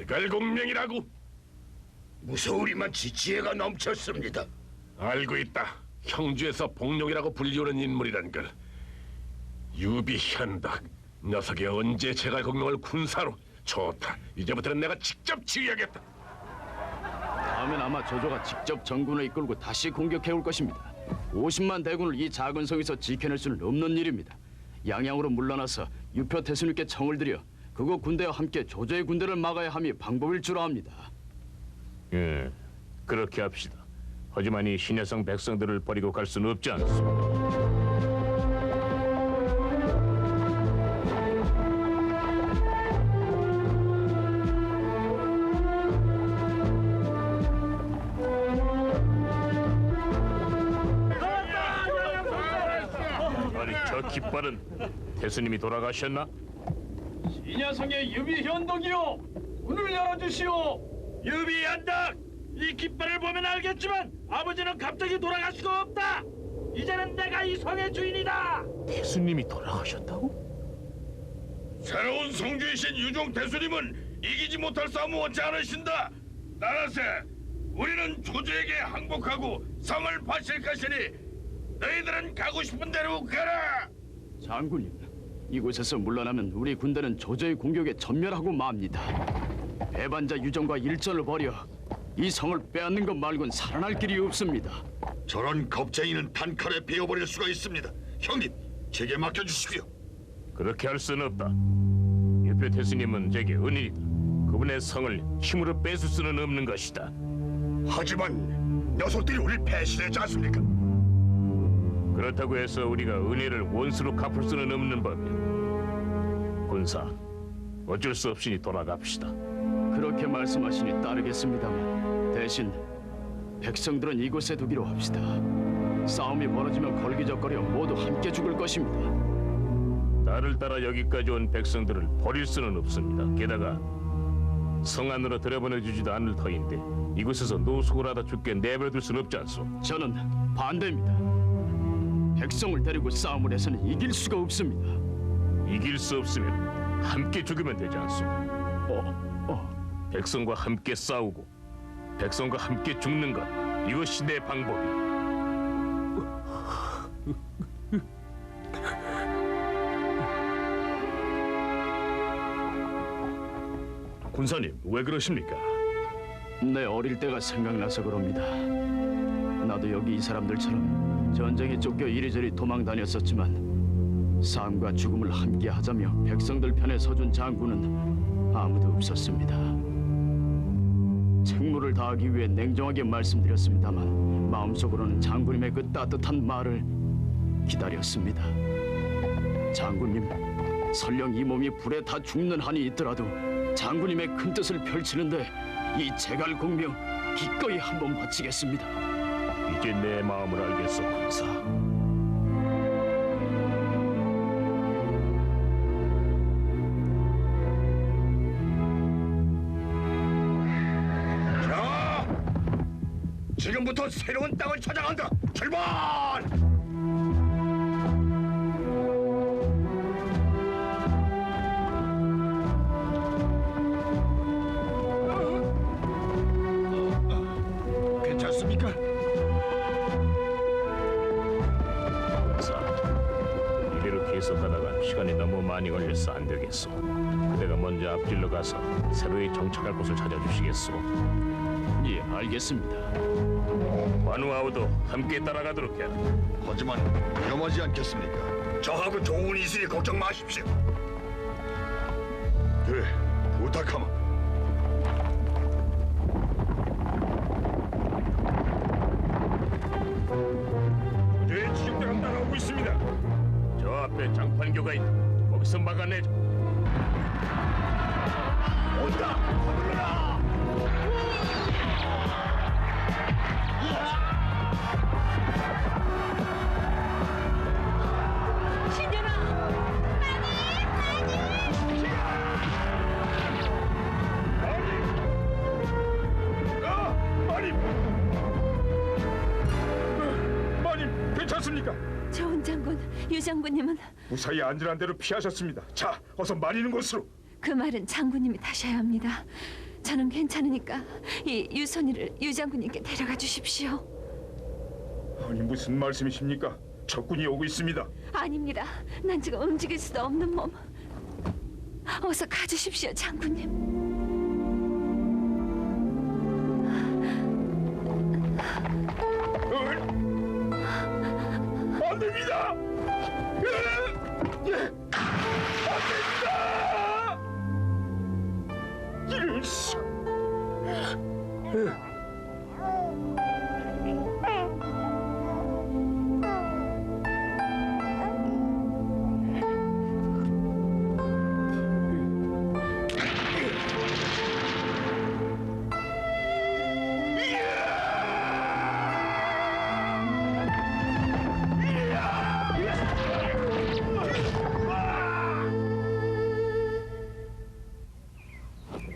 제갈공명이라고. 무서우리만치 지혜가 넘쳤습니다. 알고 있다. 형주에서 복룡이라고 불리우는 인물이란 걸. 유비현덕 녀석이 언제 제갈공명을 군사로. 좋다. 이제부터는 내가 직접 지휘하겠다. 다음엔 아마 조조가 직접 전군을 이끌고 다시 공격해올 것입니다. 50만 대군을 이 작은 성에서 지켜낼 수는 없는 일입니다. 양양으로 물러나서 유표 태수님께 청을 드려 그곳 군대와 함께 조조의 군대를 막아야 함이 방법일 줄 압니다. 예, 그렇게 합시다. 하지만 이 신여성 백성들을 버리고 갈 수는 없지 않소. 아니, 저 깃발은 태수님이 돌아가셨나? 신야성의 유비현덕이요, 문을 열어주시오. 유비현덕! 이 깃발을 보면 알겠지만 아버지는 갑자기 돌아갈 수가 없다. 이제는 내가 이 성의 주인이다. 태수님이 돌아가셨다고? 새로운 성주이신 유종 대수님은 이기지 못할 싸움을 원치 않으신다. 나라세, 우리는 조조에게 항복하고 성을 바칠 것이니 너희들은 가고 싶은 대로 가라. 장군님, 이곳에서 물러나면 우리 군대는 조조의 공격에 전멸하고 맙니다. 배반자 유정과 일전을 벌여 이 성을 빼앗는 것 말곤 살아날 길이 없습니다. 저런 겁쟁이는 단칼에 베어버릴 수가 있습니다. 형님, 제게 맡겨주십시오. 그렇게 할 수는 없다. 유표 태수님은 제게 은인이다. 그분의 성을 힘으로 뺏을 수는 없는 것이다. 하지만 녀석들이 우릴 배신했지 않습니까? 그렇다고 해서 우리가 은혜를 원수로 갚을 수는 없는 법이야. 군사, 어쩔 수 없으니 돌아갑시다. 그렇게 말씀하시니 따르겠습니다만 대신 백성들은 이곳에 두기로 합시다. 싸움이 벌어지면 걸기적거려 모두 함께 죽을 것입니다. 나를 따라 여기까지 온 백성들을 버릴 수는 없습니다. 게다가 성 안으로 들여보내주지도 않을 터인데 이곳에서 노숙을 하다 죽게 내버려둘 수는 없지 않소. 저는 반대입니다. 백성을 데리고 싸움을 해서는 이길 수가 없습니다. 이길 수 없으면 함께 죽으면 되지 않소. 백성과 함께 싸우고 백성과 함께 죽는 것, 이것이 내 방법이야. 군사님, 왜 그러십니까? 내 어릴 때가 생각나서 그럽니다. 나도 여기 이 사람들처럼 전쟁에 쫓겨 이리저리 도망 다녔었지만 삶과 죽음을 함께 하자며 백성들 편에 서준 장군은 아무도 없었습니다. 책무를 다하기 위해 냉정하게 말씀드렸습니다만 마음속으로는 장군님의 그 따뜻한 말을 기다렸습니다. 장군님, 설령 이 몸이 불에 다 죽는 한이 있더라도 장군님의 큰 뜻을 펼치는데 이 제갈공명 기꺼이 한번 바치겠습니다. 이제 내 마음을 알겠어, 군사. 자, 지금부터 새로운 땅을 찾아간다. 출발! 괜찮습니까? 이대로 계속하다가 시간이 너무 많이 걸려서 안 되겠소. 그대가 먼저 앞질러 가서 새로이 정착할 곳을 찾아주시겠소. 예, 알겠습니다. 관우아우도 함께 따라가도록 해라. 하지만 위험하지 않겠습니까? 저하고 좋은 이슬이 걱정 마십시오. 그래, 부탁하마. 내 지역대가 따라오고 있습니다. 저 앞에 장판교가 있다. 거기서 막아내자. 온다! 서둘러라! 마님, 괜찮습니까? 좋은 장군, 유 장군님은 무사히 안전한 대로 피하셨습니다. 자, 어서 마리는 곳으로. 그 말은 장군님이 하셔야 합니다. 저는 괜찮으니까 이 유선이를 유장군님께 데려가 주십시오. 아니 무슨 말씀이십니까? 적군이 오고 있습니다. 아닙니다. 난 지금 움직일 수도 없는 몸. 어서 가주십시오, 장군님. 안 됩니다. 안 됩니다. 이런 씨.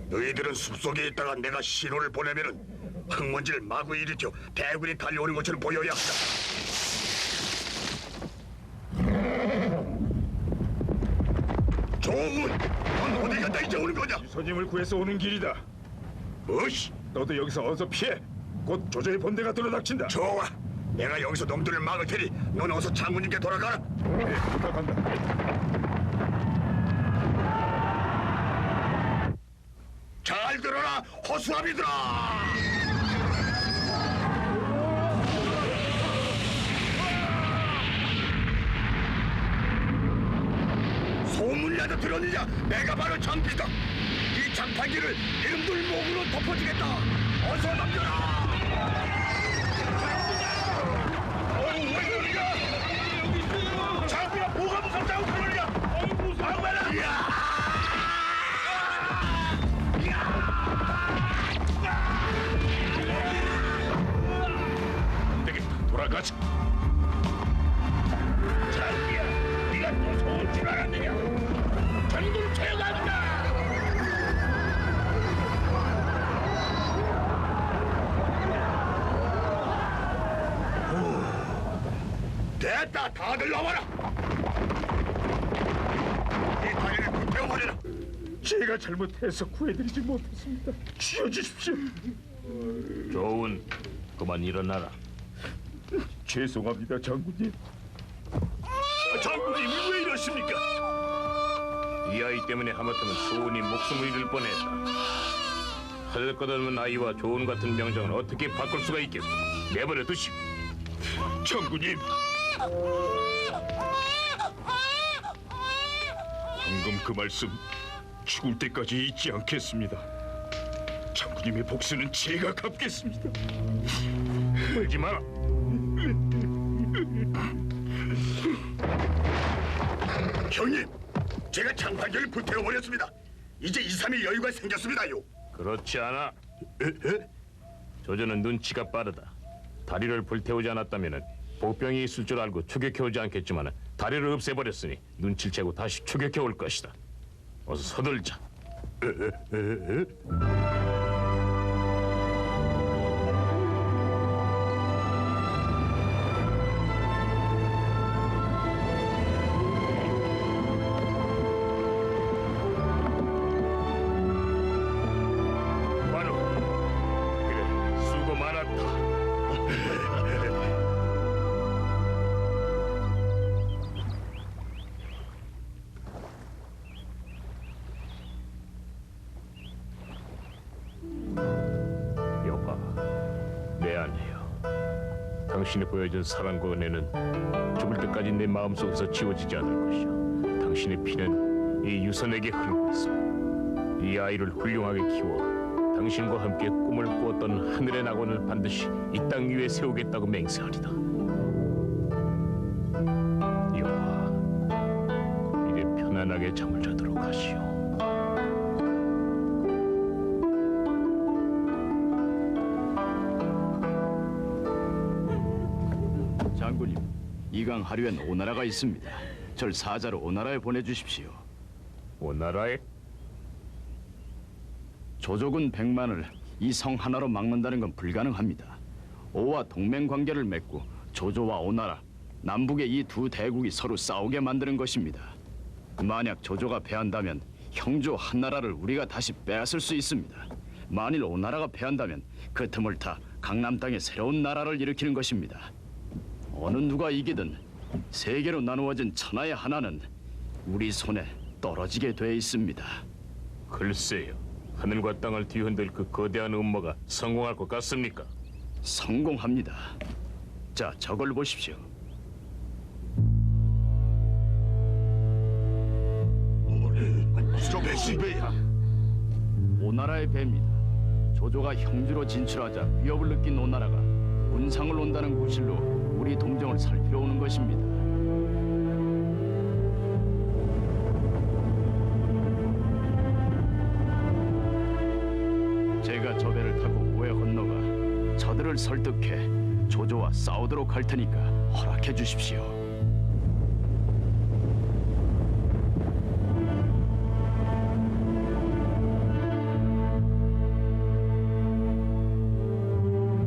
너희들은 숲속에 있다가 내가 신호를 보내면은 흙먼지를 마구 일으켜 대군이 달려오는 것처럼 보여야 한다. 조은, 넌 어디 갔다 이제 오는 거냐? 유선님을 구해서 오는 길이다. 어씨, 너도 여기서 어서 피해. 곧 조조의 본대가 들어닥친다. 좋아. 내가 여기서 놈들을 막을 테니 넌 어서 장군님께 돌아가라. 네, 부탁한다. 잘 들어라, 허수아비들아! 소문이라도 들었느냐? 내가 바로 장비다. 이 장판기를 이름들 목으로 덮어주겠다. 어서 남겨라. 왜 그러냐? 장비가 뭐가 무섭다고 그러냐? 무서워 봐라. 되겠다. 돌아가자. 장비야, 네가 또 속을 줄 알았느냐? 전국 제거한다. 됐다, 다들 나와라. 이 다리를 불태워버려라. 제가 잘못해서 구해드리지 못했습니다. 치워주십시오. 좋은. 그만 일어나라. 죄송합니다, 장군님. 장군님이 왜 이러십니까? 이 아이 때문에 하마터면 소은이 목숨을 잃을 뻔했다. 할 것 없는 아이와 조은 같은 명령을 어떻게 바꿀 수가 있겠소? 내버려 두시오. 장군님. 방금 그 말씀 죽을 때까지 잊지 않겠습니다. 장군님의 복수는 제가 갚겠습니다. 울지 마라. 형님, 제가 장판기를 불태워버렸습니다. 이제 2, 3일 여유가 생겼습니다요. 그렇지 않아. 조조는 눈치가 빠르다. 다리를 불태우지 않았다면 보병이 있을 줄 알고 추격해오지 않겠지만 다리를 없애버렸으니 눈치를 채고 다시 추격해올 것이다. 어서 서둘자. 바로 그래, 수고 많았다. 여봐, 미안해요. 당신이 보여준 사랑과 은혜는 죽을 때까지 내 마음속에서 지워지지 않을 것이야. 당신의 피는 이 유선에게 흐르고 있어. 이 아이를 훌륭하게 키워 당신과 함께 꿈을 꾸었던 하늘의 낙원을 반드시 이 땅 위에 세우겠다고 맹세하리다. 여봐, 이제 편안하게 잠을 자도록 하시오. 장군님, 이강 하류엔 오나라가 있습니다. 절 사자로 오나라에 보내주십시오. 오나라에? 조조군 100만을 이 성 하나로 막는다는 건 불가능합니다. 오와 동맹 관계를 맺고 조조와 오나라, 남북의 이 두 대국이 서로 싸우게 만드는 것입니다. 만약 조조가 패한다면 형조 한나라를 우리가 다시 빼앗을 수 있습니다. 만일 오나라가 패한다면 그 틈을 타 강남 땅에 새로운 나라를 일으키는 것입니다. 어느 누가 이기든 세계로 나누어진 천하의 하나는 우리 손에 떨어지게 돼 있습니다. 글쎄요, 하늘과 땅을 뒤흔들 그 거대한 음모가 성공할 것 같습니까? 성공합니다. 자, 저걸 보십시오. 저게 시베야. 오나라의 배입니다. 조조가 형주로 진출하자 위협을 느낀 오나라가 문상을 온다는 구실로 우리 동정을 살피러 오는 것입니다. 제가 저 배를 타고 우에 건너가 저들을 설득해 조조와 싸우도록 할 테니까 허락해 주십시오.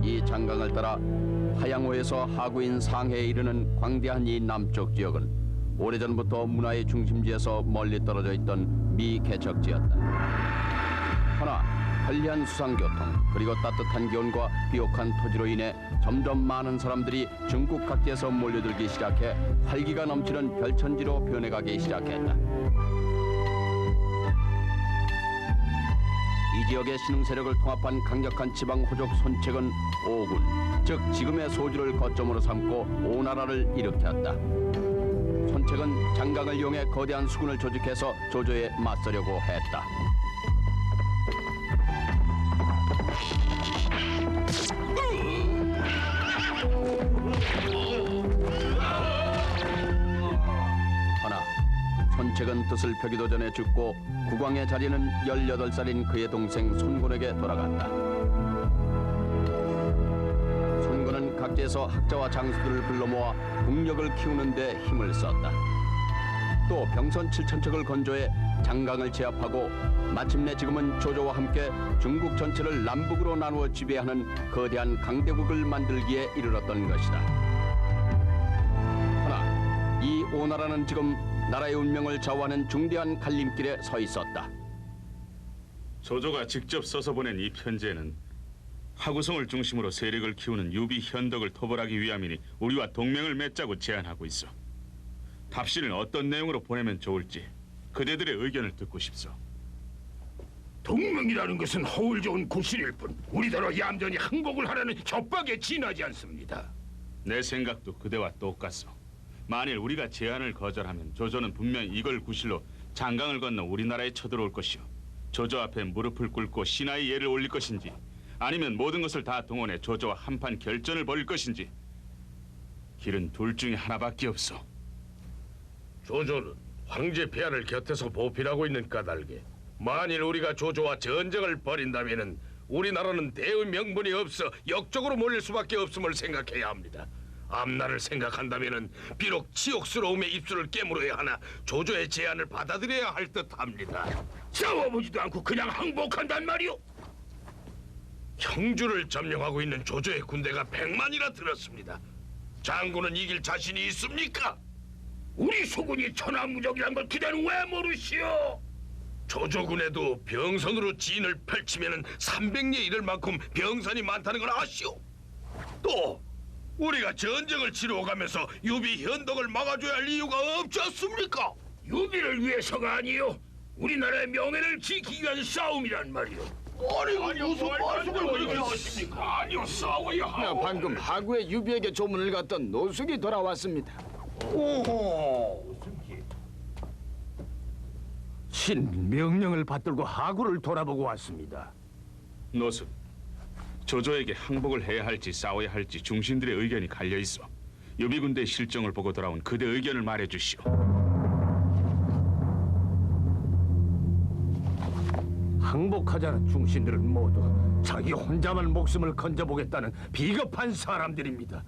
이 장강을 따라 하양호에서 하구인 상해에 이르는 광대한 이 남쪽 지역은 오래전부터 문화의 중심지에서 멀리 떨어져 있던 미개척지였다. 허나 편리한 수상교통 그리고 따뜻한 기온과 비옥한 토지로 인해 점점 많은 사람들이 중국 각지에서 몰려들기 시작해 활기가 넘치는 별천지로 변해가기 시작했다. 이 지역의 신흥 세력을 통합한 강력한 지방 호족 손책은 오군, 즉 지금의 소주를 거점으로 삼고 오나라를 일으켰다. 손책은 장강을 이용해 거대한 수군을 조직해서 조조에 맞서려고 했다. 허나 손책은 뜻을 펴기도 전에 죽고 국왕의 자리는 18살인 그의 동생 손군에게 돌아갔다. 손군은 각지에서 학자와 장수들을 불러 모아 국력을 키우는 데 힘을 썼다. 또 병선 7,000척을 건조해 장강을 제압하고 마침내 지금은 조조와 함께 중국 전체를 남북으로 나누어 지배하는 거대한 강대국을 만들기에 이르렀던 것이다. 허나 이 오나라는 지금 나라의 운명을 좌우하는 중대한 갈림길에 서 있었다. 조조가 직접 써서 보낸 이 편지에는 하구성을 중심으로 세력을 키우는 유비 현덕을 토벌하기 위함이니 우리와 동맹을 맺자고 제안하고 있어. 답신을 어떤 내용으로 보내면 좋을지 그대들의 의견을 듣고 싶소. 동맹이라는 것은 허울 좋은 구실일 뿐 우리더러 얌전히 항복을 하라는 협박에 지나지 않습니다. 내 생각도 그대와 똑같소. 만일 우리가 제안을 거절하면 조조는 분명 이걸 구실로 장강을 건너 우리나라에 쳐들어올 것이오. 조조 앞에 무릎을 꿇고 신하의 예를 올릴 것인지 아니면 모든 것을 다 동원해 조조와 한판 결전을 벌일 것인지 길은 둘 중에 하나밖에 없소. 조조는 황제 폐하를 곁에서 보필하고 있는 까닭에 만일 우리가 조조와 전쟁을 벌인다면은 우리나라는 대의 명분이 없어 역적으로 몰릴 수밖에 없음을 생각해야 합니다. 앞날을 생각한다면은 비록 치욕스러움의 입술을 깨물어야 하나 조조의 제안을 받아들여야 할 듯합니다. 싸워보지도 않고 그냥 항복한단 말이오. 형주를 점령하고 있는 조조의 군대가 100만이나 들었습니다. 장군은 이길 자신이 있습니까? 우리 소군이 천하무적이란 걸 그대는 왜 모르시오? 조조군에도 병선으로 진을 펼치면은 300리 이를 만큼 병선이 많다는 걸 아시오? 또 우리가 전쟁을 치러가면서 유비 현덕을 막아줘야 할 이유가 없지 않습니까? 유비를 위해서가 아니요 우리나라의 명예를 지키기 위한 싸움이란 말이오. 아니 무슨 말씀을 하십니까? 아니요 싸워야 하오. 방금 하구의 유비에게 조문을 갔던 노숙이 돌아왔습니다. 오호. 신 명령을 받들고 하구를 돌아보고 왔습니다. 노숙, 조조에게 항복을 해야 할지 싸워야 할지 중신들의 의견이 갈려 있어. 유비 군대의 실정을 보고 돌아온 그대 의견을 말해주시오. 항복하자는 중신들은 모두 자기 혼자만 목숨을 건져보겠다는 비겁한 사람들입니다.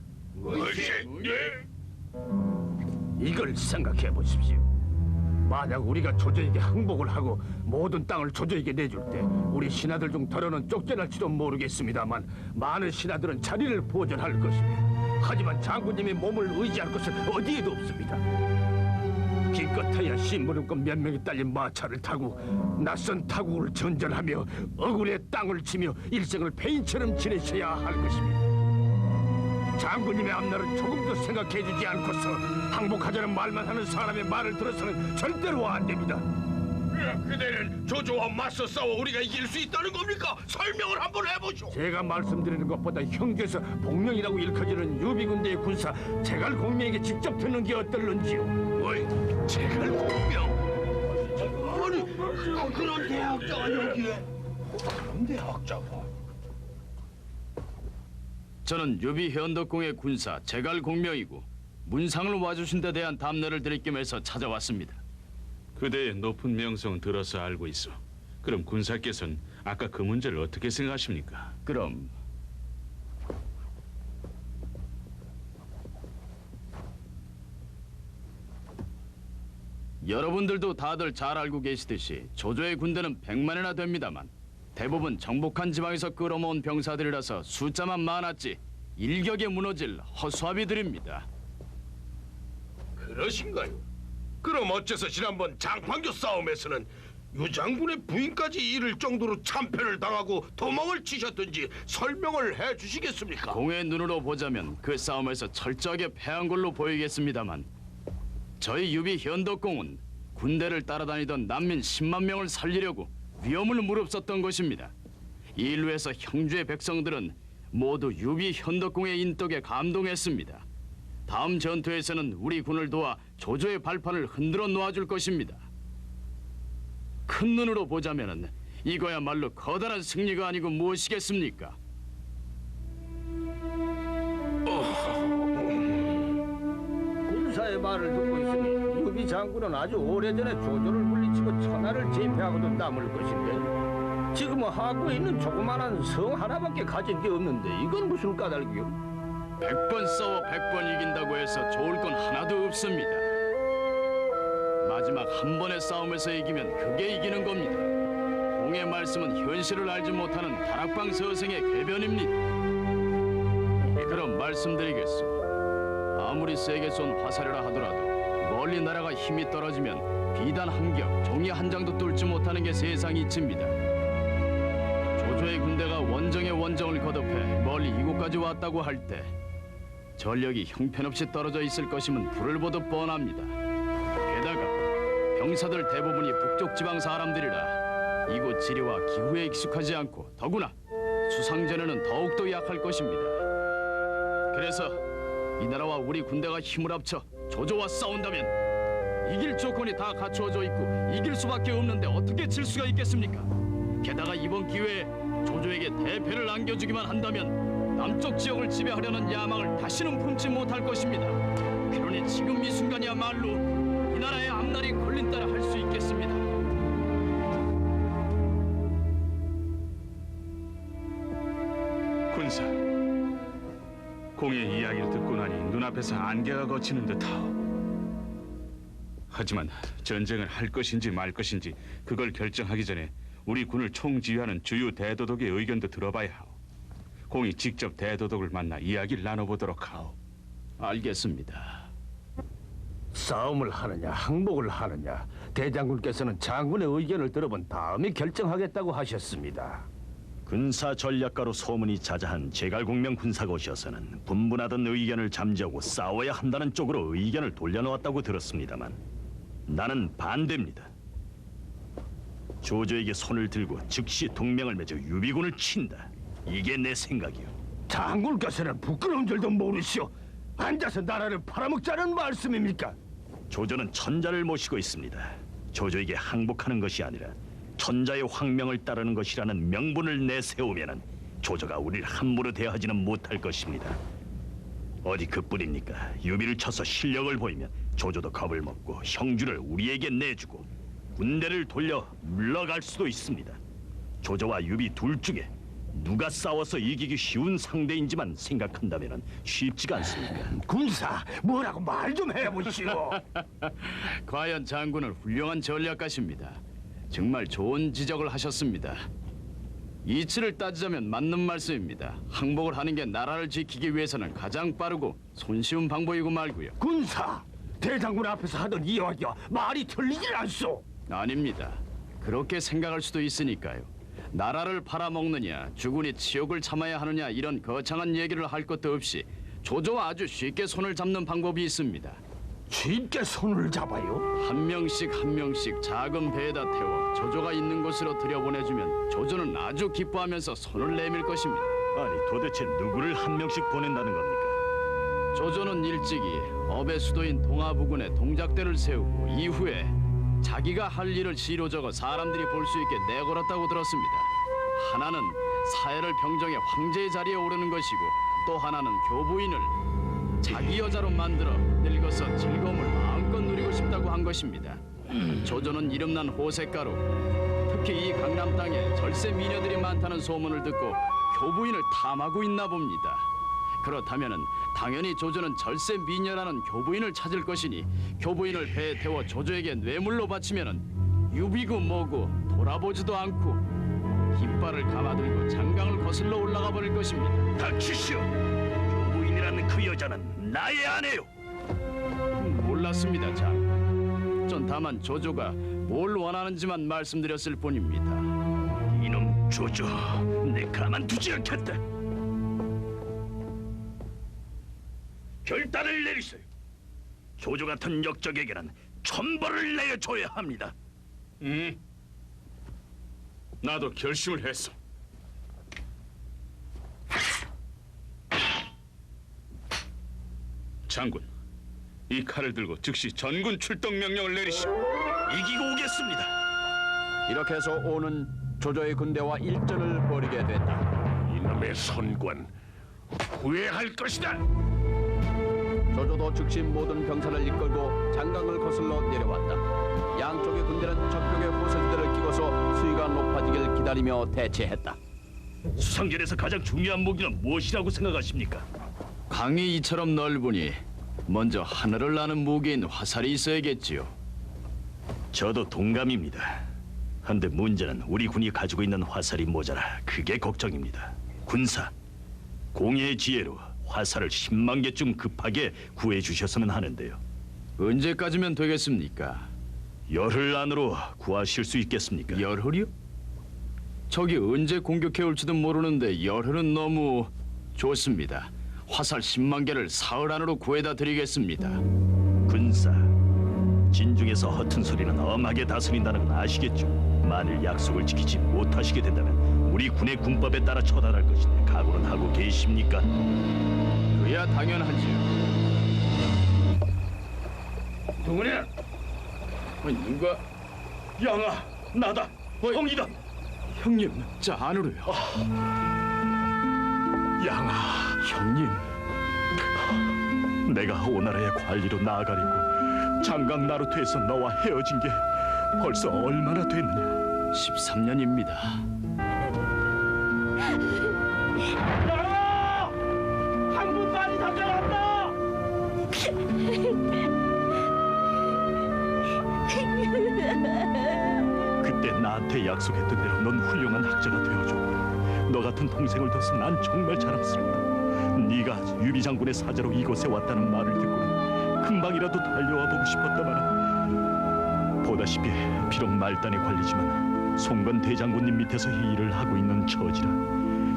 이걸 생각해 보십시오. 만약 우리가 조조에게 항복을 하고 모든 땅을 조조에게 내줄 때 우리 신하들 중 더러는 쫓겨날지도 모르겠습니다만 많은 신하들은 자리를 보존할 것이며 하지만 장군님의 몸을 의지할 것은 어디에도 없습니다. 기껏해야 심부름꾼 몇 명이 딸린 마차를 타고 낯선 타국을 전전하며 억울의 땅을 치며 일생을 폐인처럼 지내셔야 할 것입니다. 장군님의 앞날은 조금도 생각해주지 않고서 항복하자는 말만 하는 사람의 말을 들어서는 절대로 안 됩니다. 그대는 조조와 맞서 싸워 우리가 이길 수 있다는 겁니까? 설명을 한번 해보시오. 제가 말씀드리는 것보다 형제에서 복명이라고 일컬어지는 유비군대의 군사 제갈공명에게 직접 듣는 게 어떨런지요? 어이, 제갈 공명. 아니, 그런 대학자가 여기에. 그런 대학자가. 저는 유비 현덕공의 군사 제갈공명이고 문상을 와주신 데 대한 답례를 드릴 겸해서 찾아왔습니다. 그대의 높은 명성은 들어서 알고 있어. 그럼 군사께서는 아까 그 문제를 어떻게 생각하십니까? 그럼 여러분들도 다들 잘 알고 계시듯이 조조의 군대는 100만이나 됩니다만 대부분 정복한 지방에서 끌어모은 병사들이라서 숫자만 많았지 일격에 무너질 허수아비들입니다. 그러신가요? 그럼 어째서 지난번 장판교 싸움에서는 유장군의 부인까지 잃을 정도로 참패를 당하고 도망을 치셨던지 설명을 해주시겠습니까? 공의 눈으로 보자면 그 싸움에서 철저하게 패한 걸로 보이겠습니다만 저희 유비 현덕공은 군대를 따라다니던 난민 10만 명을 살리려고 위험을 무릅썼던 것입니다. 이 일로 해서 형주의 백성들은 모두 유비 현덕공의 인덕에 감동했습니다. 다음 전투에서는 우리 군을 도와 조조의 발판을 흔들어 놓아줄 것입니다. 큰 눈으로 보자면은 이거야말로 커다란 승리가 아니고 무엇이겠습니까? 군사의 말을 듣고 있으니 유비 장군은 아주 오래전에 조조를 물리치고 천하를 제패하고도 남을 것인데 지금은 하구에 있는 조그마한 성 하나밖에 가진 게 없는데 이건 무슨 까닭이요? 100번 싸워 100번 이긴다고 해서 좋을 건 하나도 없습니다. 마지막 한 번의 싸움에서 이기면 그게 이기는 겁니다. 공의 말씀은 현실을 알지 못하는 다락방 서생의 궤변입니다. 그럼 말씀드리겠소. 아무리 세게 쏜 화살이라 하더라도 멀리 날아가 힘이 떨어지면 비단 한 겹, 종이 한 장도 뚫지 못하는 게 세상 이치입니다. 조조의 군대가 원정의 원정을 거듭해 멀리 이곳까지 왔다고 할 때 전력이 형편없이 떨어져 있을 것임은 불을 보듯 뻔합니다. 게다가 병사들 대부분이 북쪽 지방 사람들이라 이곳 지리와 기후에 익숙하지 않고 더구나 수상전에는 더욱더 약할 것입니다. 그래서 이 나라와 우리 군대가 힘을 합쳐 조조와 싸운다면 이길 조건이 다 갖추어져 있고 이길 수밖에 없는데 어떻게 질 수가 있겠습니까? 게다가 이번 기회에 조조에게 대패를 안겨주기만 한다면 남쪽 지역을 지배하려는 야망을 다시는 품지 못할 것입니다. 그러니 지금 이 순간이야말로 이 나라의 앞날이 걸린 따라 할 수 있겠습니다. 군사, 공의 이야기를 듣고 나니 눈앞에서 안개가 걷히는 듯하오. 하지만 전쟁을 할 것인지 말 것인지 그걸 결정하기 전에 우리 군을 총지휘하는 주요 대도독의 의견도 들어봐야 하오. 공이 직접 대도독을 만나 이야기를 나눠보도록 하오. 알겠습니다. 싸움을 하느냐 항복을 하느냐 대장군께서는 장군의 의견을 들어본 다음에 결정하겠다고 하셨습니다. 군사 전략가로 소문이 자자한 제갈공명 군사고시에서는 분분하던 의견을 잠재우고 싸워야 한다는 쪽으로 의견을 돌려놓았다고 들었습니다만 나는 반대입니다. 조조에게 손을 들고 즉시 동맹을 맺어 유비군을 친다. 이게 내 생각이요. 장군께서는 부끄러운 줄도 모르시오. 앉아서 나라를 팔아먹자는 말씀입니까? 조조는 천자를 모시고 있습니다. 조조에게 항복하는 것이 아니라 천자의 황명을 따르는 것이라는 명분을 내세우면은 조조가 우리를 함부로 대하지는 못할 것입니다. 어디 그뿐입니까? 유비를 쳐서 실력을 보이면 조조도 겁을 먹고 형주를 우리에게 내주고 군대를 돌려 물러갈 수도 있습니다. 조조와 유비 둘 중에 누가 싸워서 이기기 쉬운 상대인지만 생각한다면 쉽지가 않습니까? 군사, 뭐라고 말 좀 해보시오. 과연 장군은 훌륭한 전략가십니다. 정말 좋은 지적을 하셨습니다. 이치를 따지자면 맞는 말씀입니다. 항복을 하는 게 나라를 지키기 위해서는 가장 빠르고 손쉬운 방법이고 말고요. 군사, 대장군 앞에서 하던 이야기와 말이 틀리질 않소. 아닙니다. 그렇게 생각할 수도 있으니까요. 나라를 팔아먹느냐, 주군이 치욕을 참아야 하느냐 이런 거창한 얘기를 할 것도 없이 조조와 아주 쉽게 손을 잡는 방법이 있습니다. 쉽게 손을 잡아요? 한 명씩 작은 배에다 태워 조조가 있는 곳으로 들여보내주면 조조는 아주 기뻐하면서 손을 내밀 것입니다. 아니 도대체 누구를 한 명씩 보낸다는 겁니까? 조조는 일찍이 업의 수도인 동아부근에 동작대를 세우고 이후에 자기가 할 일을 시로 적어 사람들이 볼 수 있게 내걸었다고 들었습니다. 하나는 사해를 병정해 황제의 자리에 오르는 것이고 또 하나는 교부인을 자기 여자로 만들어 늙어서 즐거움을 마음껏 누리고 싶다고 한 것입니다. 조조는 이름난 호색가로 특히 이 강남 땅에 절세 미녀들이 많다는 소문을 듣고 교부인을 탐하고 있나 봅니다. 그렇다면은 당연히 조조는 절세 미녀라는 교부인을 찾을 것이니 교부인을 배에 태워 조조에게 뇌물로 바치면은 유비고 뭐고 돌아보지도 않고 깃발을 감아들고 장강을 거슬러 올라가 버릴 것입니다. 닥치시오. 교부인이라는 그 여자는 나의 아내요. 몰랐습니다, 장. 전 다만 조조가 뭘 원하는지만 말씀드렸을 뿐입니다. 이놈 조조, 내 가만두지 않겠다. 결단을 내리세요. 조조 같은 역적에게는 천벌을 내줘야 합니다. 나도 결심을 했어. 장군, 이 칼을 들고 즉시 전군 출동 명령을 내리시오. 이기고 오겠습니다. 이렇게 해서 오는 조조의 군대와 일전을 벌이게 됐다. 이놈의 선관 후회할 것이다. 조조도 즉시 모든 병사를 이끌고 장강을 거슬러 내려왔다. 양쪽의 군대는 적벽의 호선대를 끼고서 수위가 높아지길 기다리며 대치했다. 수상전에서 가장 중요한 무기는 무엇이라고 생각하십니까? 강이 이처럼 넓으니 먼저 하늘을 나는 무기인 화살이 있어야겠지요. 저도 동감입니다. 한데 문제는 우리 군이 가지고 있는 화살이 모자라 그게 걱정입니다. 군사, 공예의 지혜로 화살을 10만 개쯤 급하게 구해주셨으면 하는데요. 언제까지면 되겠습니까? 열흘 안으로 구하실 수 있겠습니까? 열흘이요? 적이 언제 공격해 올지도 모르는데 열흘은 너무 좋습니다. 화살 10만 개를 사흘 안으로 구해다 드리겠습니다. 군사, 진중에서 허튼 소리는 엄하게 다스린다는 건 아시겠죠? 만일 약속을 지키지 못하시게 된다면 우리 군의 군법에 따라 처단할 것인데 각오는 하고 계십니까? 그야 당연하지요. 누구냐? 누가? 양아, 나다. 형이다. 형님, 자 안으로요. 양아, 형님. 내가 오나라의 관리로 나아가려고 장강 나루토에서 너와 헤어진 게 벌써 얼마나 됐느냐? 13년입니다. 야! 항문까지 잡혀갔다! 그때 나한테 약속했던 대로 넌 훌륭한 학자가 되어줬고 너 같은 동생을 둬서 난 정말 자랑스럽다. 네가 유비 장군의 사자로 이곳에 왔다는 말을 듣고는 금방이라도 달려와 보고 싶었다만 보다시피 비록 말단에 관리지만 송건 대장군님 밑에서 이 일을 하고 있는 처지라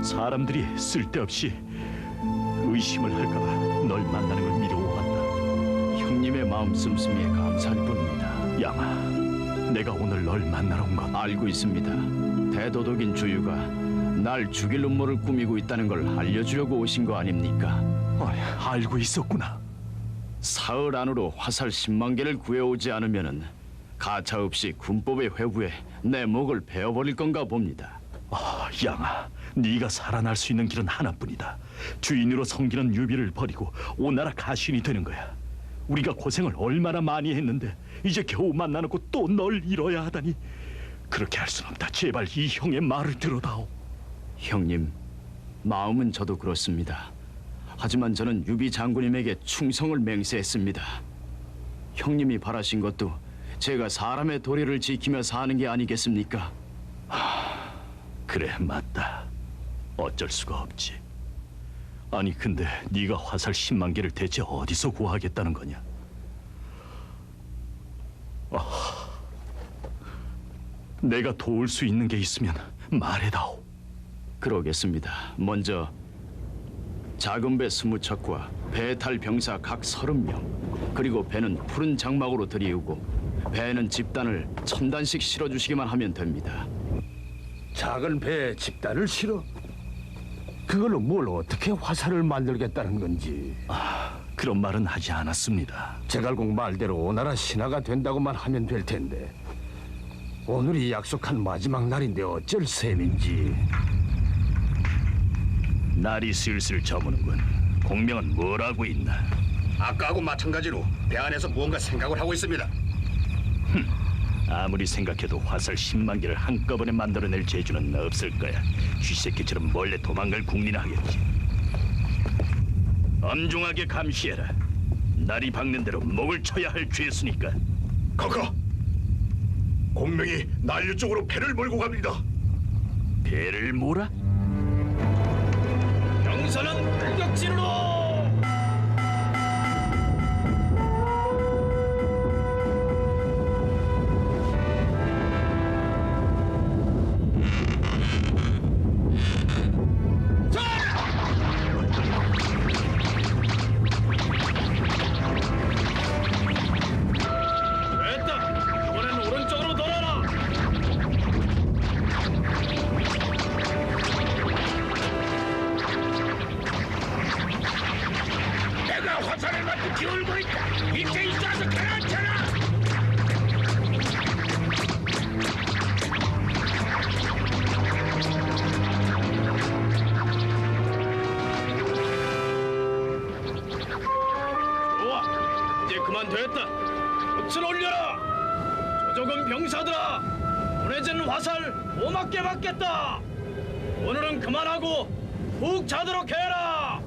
사람들이 쓸데없이 의심을 할까봐 널 만나는 걸 미뤄왔다. 형님의 마음 씀씀이에 감사할 뿐입니다. 양아, 내가 오늘 널 만나러 온 건 알고 있습니다. 대도독인 주유가 날 죽일 음모를 꾸미고 있다는 걸 알려주려고 오신 거 아닙니까? 알고 있었구나. 사흘 안으로 화살 10만 개를 구해오지 않으면은 가차없이 군법의 회부에 내 목을 베어버릴 건가 봅니다. 양아, 네가 살아날 수 있는 길은 하나뿐이다. 주인으로 섬기는 유비를 버리고 오나라 가신이 되는 거야. 우리가 고생을 얼마나 많이 했는데 이제 겨우 만나놓고 또 널 잃어야 하다니. 그렇게 할 순 없다. 제발 이 형의 말을 들어다오. 형님, 마음은 저도 그렇습니다. 하지만 저는 유비 장군님에게 충성을 맹세했습니다. 형님이 바라신 것도 제가 사람의 도리를 지키며 사는 게 아니겠습니까? 그래, 맞다. 어쩔 수가 없지. 아니 근데 네가 화살 10만 개를 대체 어디서 구하겠다는 거냐? 내가 도울 수 있는 게 있으면 말해다오. 그러겠습니다. 먼저 작은 배 20척과 배 탈 병사 각 30명, 그리고 배는 푸른 장막으로 들이우고 배에는 집단을 1000단씩 실어주시기만 하면 됩니다. 작은 배에 집단을 실어? 그걸로 뭘 어떻게 화살을 만들겠다는 건지. 그런 말은 하지 않았습니다. 제갈공 말대로 오나라 신하가 된다고만 하면 될 텐데 오늘이 약속한 마지막 날인데 어쩔 셈인지. 날이 슬슬 저무는군. 공명은 뭘 하고 있나? 아까하고 마찬가지로 배 안에서 무언가 생각을 하고 있습니다. 아무리 생각해도 화살 10만 개를 한꺼번에 만들어낼 재주는 없을 거야. 쥐새끼처럼 몰래 도망갈 궁리나 하겠지. 엄중하게 감시해라. 날이 밝는 대로 목을 쳐야 할 죄수니까. 카카, 공명이 난류 쪽으로 배를 몰고 갑니다. 배를 몰아? 병사는 공격진으로! 됐다! 이번엔 오른쪽으로 돌아라! 내가 화살을 맞고 기울고 있다. 입장이 쏴서 가라앉혀라. 좋아, 이제 그만 됐다. 꽃을 올려라. 조조금 병사들아, 보내진 화살 5만 개 받겠다. 오늘은 그만하고 푹 자도록 해라.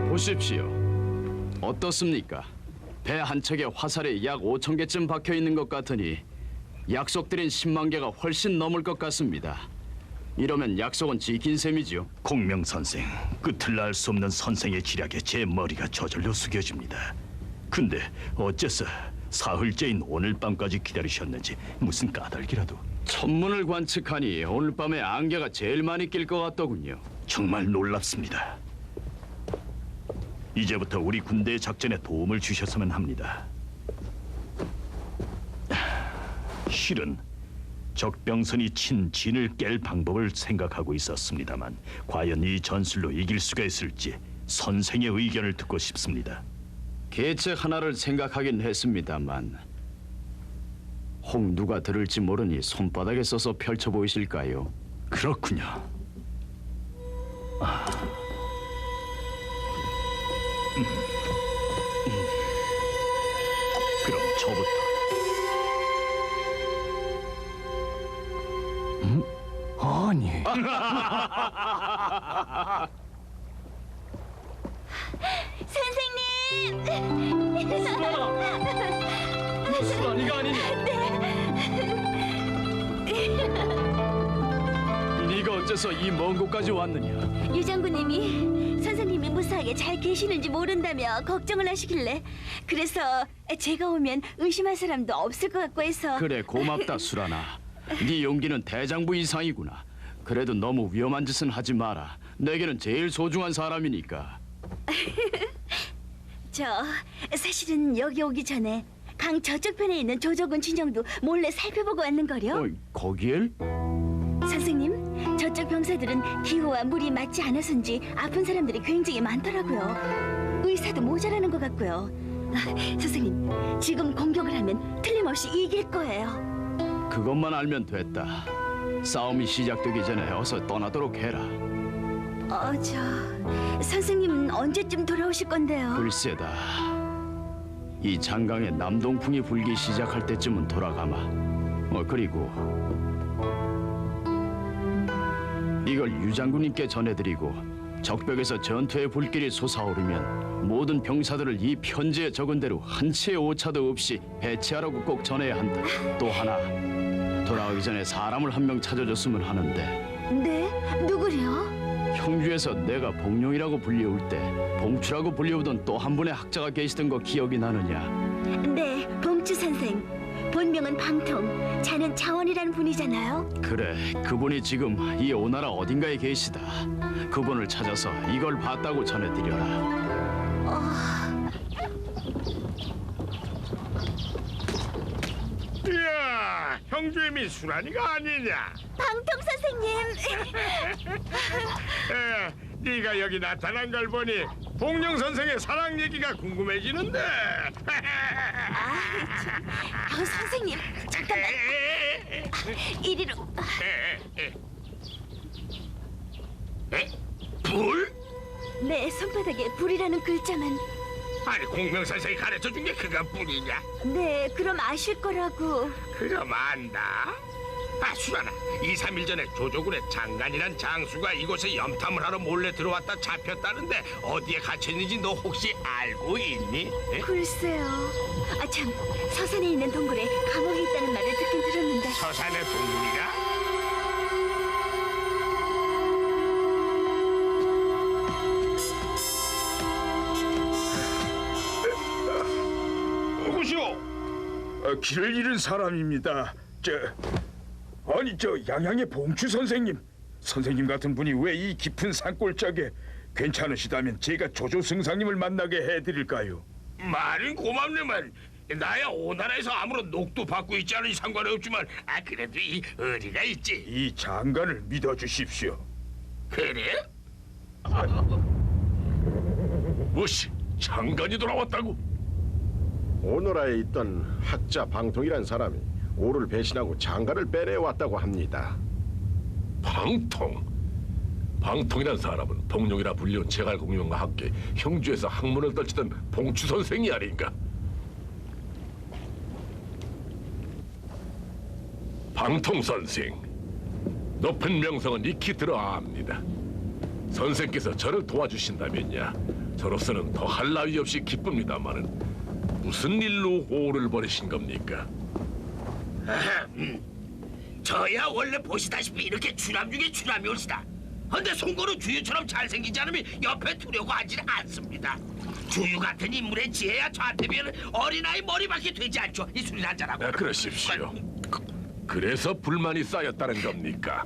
보십시오. 어떻습니까? 배 한 척에 화살이 약 5,000개쯤 박혀 있는 것 같으니 약속드린 10만 개가 훨씬 넘을 것 같습니다. 이러면 약속은 지킨 셈이죠. 공명 선생, 끝을 알 수 없는 선생의 지략에 제 머리가 저절로 숙여집니다. 근데 어째서 사흘째인 오늘 밤까지 기다리셨는지 무슨 까닭이라도. 천문을 관측하니 오늘 밤에 안개가 제일 많이 낄 것 같더군요. 정말 놀랍습니다. 이제부터 우리 군대의 작전에 도움을 주셨으면 합니다. 실은 적병선이 친 진을 깰 방법을 생각하고 있었습니다만 과연 이 전술로 이길 수가 있을지 선생의 의견을 듣고 싶습니다. 계책 하나를 생각하긴 했습니다만 혹 누가 들을지 모르니 손바닥에 써서 펼쳐 보이실까요? 그렇군요. 그럼 저부터. 아니. 선생님! 수란이가 아니니. 네가 어째서 이 먼 곳까지 왔느냐? 유장군님이 선생님이 무사하게 잘 계시는지 모른다며 걱정을 하시길래 그래서 제가 오면 의심할 사람도 없을 것 같고 해서. 그래, 고맙다 수란아. 네 용기는 대장부 이상이구나. 그래도 너무 위험한 짓은 하지 마라. 내게는 제일 소중한 사람이니까. 사실은 여기 오기 전에 강 저쪽 편에 있는 조조군 진영도 몰래 살펴보고 왔는걸요. 거길? 선생님, 저쪽 병사들은 기후와 물이 맞지 않아서인지 아픈 사람들이 굉장히 많더라고요. 의사도 모자라는 것 같고요. 선생님, 지금 공격을 하면 틀림없이 이길 거예요. 그것만 알면 됐다. 싸움이 시작되기 전에 어서 떠나도록 해라. 선생님은 언제쯤 돌아오실 건데요? 글쎄다. 이 장강에 남동풍이 불기 시작할 때쯤은 돌아가마. 그리고 이걸 유장군님께 전해드리고 적벽에서 전투의 불길이 솟아오르면 모든 병사들을 이 편지에 적은 대로 한치의 오차도 없이 배치하라고 꼭 전해야 한다. 또 하나, 돌아가기 전에 사람을 한 명 찾아줬으면 하는데 네? 누구래요? 형주에서 내가 봉룡이라고 불리울 때 봉추라고 불리우던 또 한 분의 학자가 계시던 거 기억이 나느냐? 네, 봉추 선생. 본명은 방통, 자는 차원이라는 분이잖아요. 그래, 그분이 지금 이 오나라 어딘가에 계시다. 그분을 찾아서 이걸 봤다고 전해드려라. 이야, 형주의 미순환이가 아니냐? 방통 선생님. 네가 여기 나타난 걸 보니 봉룡 선생의 사랑 얘기가 궁금해지는데. 선생님, 잠깐만. 이리로. 불? 네, 손바닥에 불이라는 글자만. 아니 공명 선생이 가르쳐 준 게 그것뿐이냐? 네, 그럼 아실 거라고. 그럼 안다. 아 수란아, 2, 3일 전에 조조군의 장관이란 장수가 이곳에 염탐을 하러 몰래 들어왔다 잡혔다는데 어디에 갇혀있는지 너 혹시 알고 있니? 에? 글쎄요. 아, 참, 서산에 있는 동굴에 감옥에 있다는 말을 듣긴 들었는데. 서산의 동물이가? 누구시오? 길을 잃은 사람입니다. 아니 저 양양의 봉추 선생님. 선생님 같은 분이 왜 이 깊은 산골짜기에 괜찮으시다면 제가 조조 승상님을 만나게 해드릴까요? 말은 고맙네만 나야 오나라에서 아무런 녹도 받고 있지 않으니 상관없지만 그래도 이 의리가 있지. 이 장관을 믿어주십시오. 그래? 무엇이 장관이 돌아왔다고? 오노라에 있던 학자 방통이란 사람이 오를 배신하고 장가를 빼내왔다고 합니다. 방통? 방통이란 사람은 봉룡이라 불리운 제갈공명과 함께 형주에서 학문을 떨치던 봉추 선생이 아닌가? 방통 선생, 높은 명성은 익히 들어압니다. 선생께서 저를 도와주신다면야 저로서는 더할 나위 없이 기쁩니다마는 무슨 일로 오를 버리신 겁니까? 저야 원래 보시다시피 이렇게 추람 중에 추람이 올시다. 근데 송고는 주유처럼 잘생기지 않으면 옆에 두려고 하지는 않습니다. 주유 같은 인물의 지혜야 저한테 비하면 어린아이 머리밖에 되지 않죠. 이 술이나 한잔하고. 그러십시오. 그래서 불만이 쌓였다는 겁니까?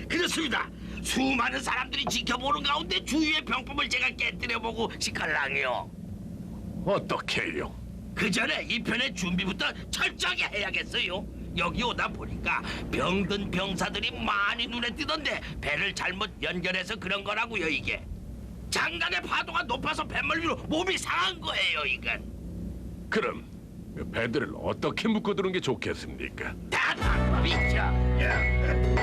그렇습니다. 수많은 사람들이 지켜보는 가운데 주유의 병법을 제가 깨뜨려보고 싶걸랑요. 어떻게요? 그 전에 이 편의 준비부터 철저하게 해야겠어요. 여기 오다 보니까 병든 병사들이 많이 눈에 띄던데 배를 잘못 연결해서 그런 거라고요. 이게 장강의 파도가 높아서 뱃멀 위로 몸이 상한 거예요. 이건 그럼 그 배들을 어떻게 묶어두는 게 좋겠습니까? 다 방법이 있죠.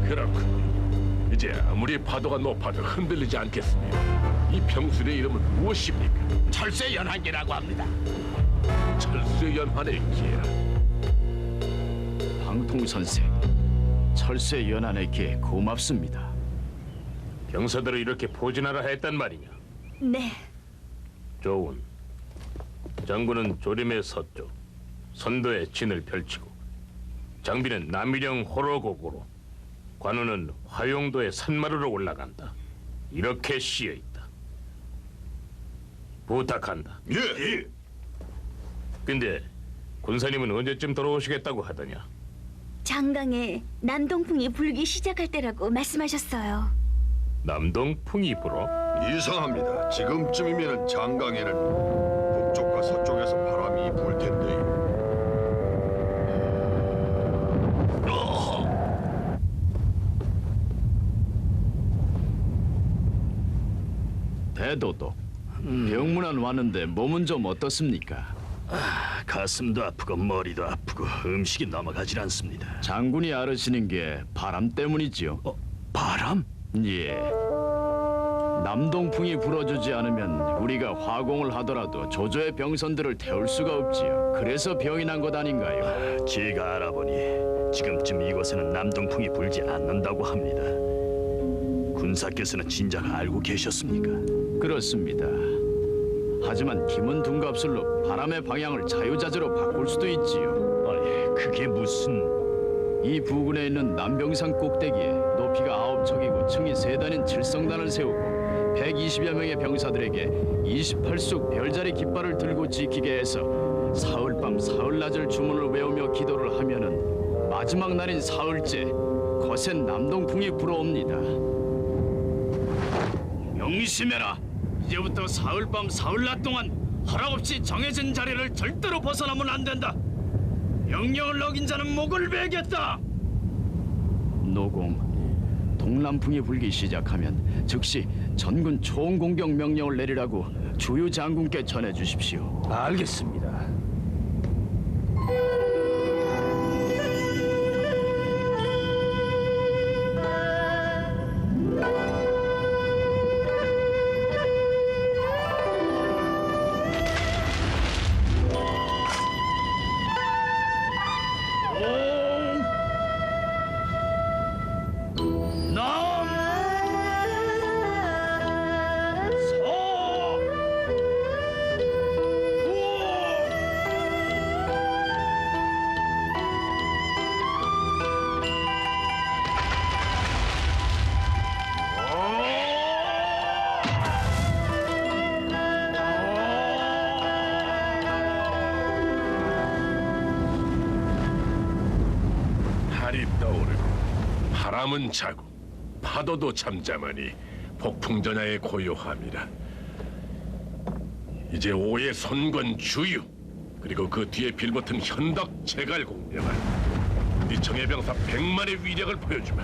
그렇군요. 이제 아무리 파도가 높아도 흔들리지 않겠습니다. 이 병술의 이름은 무엇입니까? 철새연한계라고 합니다. 철새연한의 기라. 방통 선생, 철새 연안의 게 고맙습니다. 병사들을 이렇게 포진하라 했단 말이냐? 네, 좋은. 장군은 조림의 서쪽, 선도에 진을 펼치고 장비는 남이령 호로곡으로, 관우는 화용도의 산마루로 올라간다. 이렇게 씌여 있다. 부탁한다. 예. 근데 군사님은 언제쯤 돌아오시겠다고 하더냐? 장강에 남동풍이 불기 시작할 때라고 말씀하셨어요. 남동풍이 불어? 이상합니다. 지금쯤이면 장강에는 북쪽과 서쪽에서 바람이 불 텐데. 대도독, 병문안 왔는데 몸은 좀 어떻습니까? 가슴도 아프고 머리도 아프고 음식이 넘어가질 않습니다. 장군이 앓으시는 게 바람 때문이지요. 바람? 예. 남동풍이 불어주지 않으면 우리가 화공을 하더라도 조조의 병선들을 태울 수가 없지요. 그래서 병이 난 것 아닌가요? 제가 알아보니 지금쯤 이곳에는 남동풍이 불지 않는다고 합니다. 군사께서는 진작 알고 계셨습니까? 그렇습니다. 하지만 김은 둔갑술로 바람의 방향을 자유자재로 바꿀 수도 있지요. 아니, 그게 무슨... 이 부근에 있는 남병산 꼭대기에 높이가 9척이고 층이 3단인 칠성단을 세우고 120여 명의 병사들에게 28쑥 별자리 깃발을 들고 지키게 해서 사흘밤 사흘낮을 주문을 외우며 기도를 하면은 마지막 날인 사흘째 거센 남동풍이 불어옵니다. 명심해라. 이제부터 사흘밤 사흘낮 동안 허락 없이 정해진 자리를 절대로 벗어나면 안 된다. 명령을 어긴 자는 목을 베겠다. 노공, 동남풍이 불기 시작하면 즉시 전군 총공격 명령을 내리라고 주유 장군께 전해 주십시오. 알겠습니다. 달이 떠오르고 바람은 차고 파도도 잠잠하니 폭풍전야의 고요함이라. 이제 오의 선권 주유 그리고 그 뒤에 빌붙은 현덕 제갈 공명은 우리 정예병사 100만의 위력을 보여주마.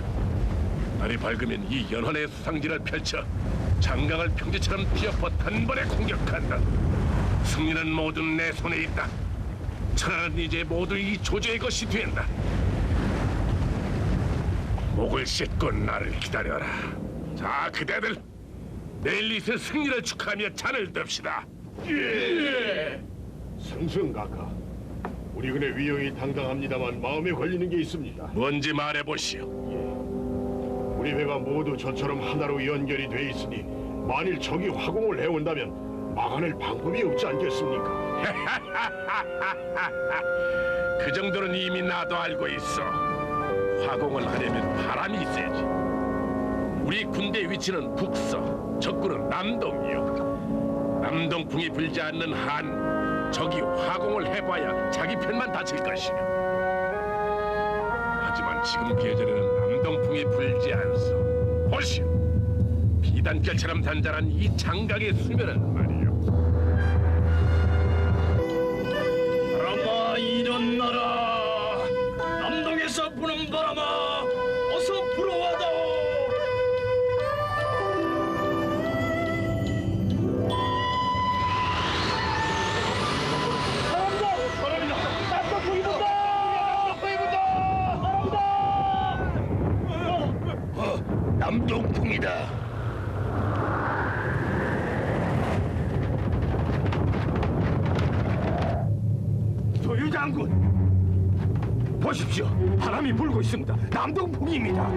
날이 밝으면 이 연헌의 수상지를 펼쳐 장강을 평지처럼 뒤엎어 단번에 공격한다. 승리는 모두 내 손에 있다. 천하는 이제 모두 이 조조의 것이 된다. 목을 씻고 나를 기다려라. 자, 그대들 내일 있을 승리를 축하하며 잔을 듭시다. 승승각하. 우리 군의 위용이 당당합니다만 마음에 걸리는 게 있습니다. 뭔지 말해보시오. 우리 배가 모두 저처럼 하나로 연결이 돼 있으니 만일 적이 화공을 해온다면 막아낼 방법이 없지 않겠습니까? 그 정도는 이미 나도 알고 있어. 화공을 하려면 바람이 세지. 우리 군대 위치는 북서, 적군은 남동이요. 남동풍이 불지 않는 한 적이 화공을 해봐야 자기 편만 다칠 것이며. 하지만 지금 계절에는 남동풍이 불지 않소. 보시오. 비단결처럼 단단한 이 장강의 수면은 말이요. 바람아 일어나라. 남동에서 부는 바람아 어서 불어와다. 남동풍이다. 소유 장군, 보십시오. 바람이 불고 있습니다. 남동풍입니다.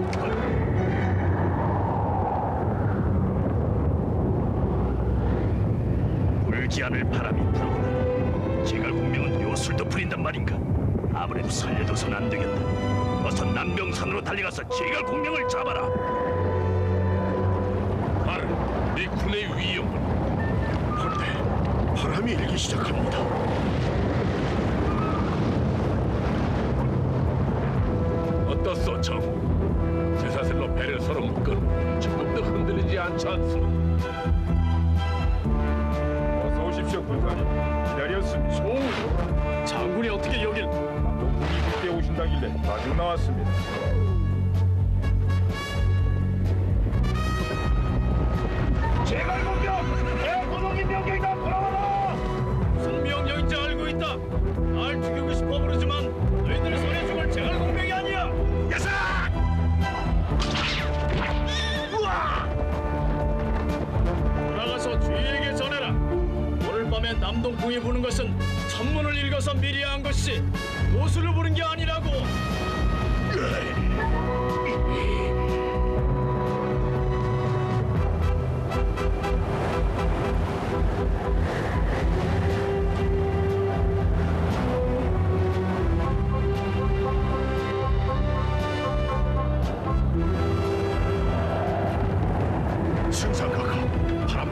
불지 않을 바람이 불어오네. 제갈 공명은 요술도 부린단 말인가? 아무래도 살려둬선 안 되겠다. 어서 남병산으로 달려가서 제갈 공명을 잡아라. 바로 네 군의 위용은. 그런데 바람이 일기 시작합니다. 어떻소, 정? 쇠사슬로 배를 서로 묶은 조금도 흔들리지 않지 않소? 어서 오십시오, 군사님. 기다렸습니다. 소우, 장군이 어떻게 여길? 남동풍이 그때 오신다길래 마중 나왔습니다. 제갈 공격! 내 고동인 명령이다. 돌아와라! 무슨 명령인지 알고 있다. 날 죽이고 싶어 부르지만 너희들 손에 죽을 제갈 공명이 아니야. 야사! 돌아가서 주위에게 전해라. 오늘 밤에 남동풍이 부는 것은 천문을 읽어서 미리 한 것이 요술을 부른 게 아니라고.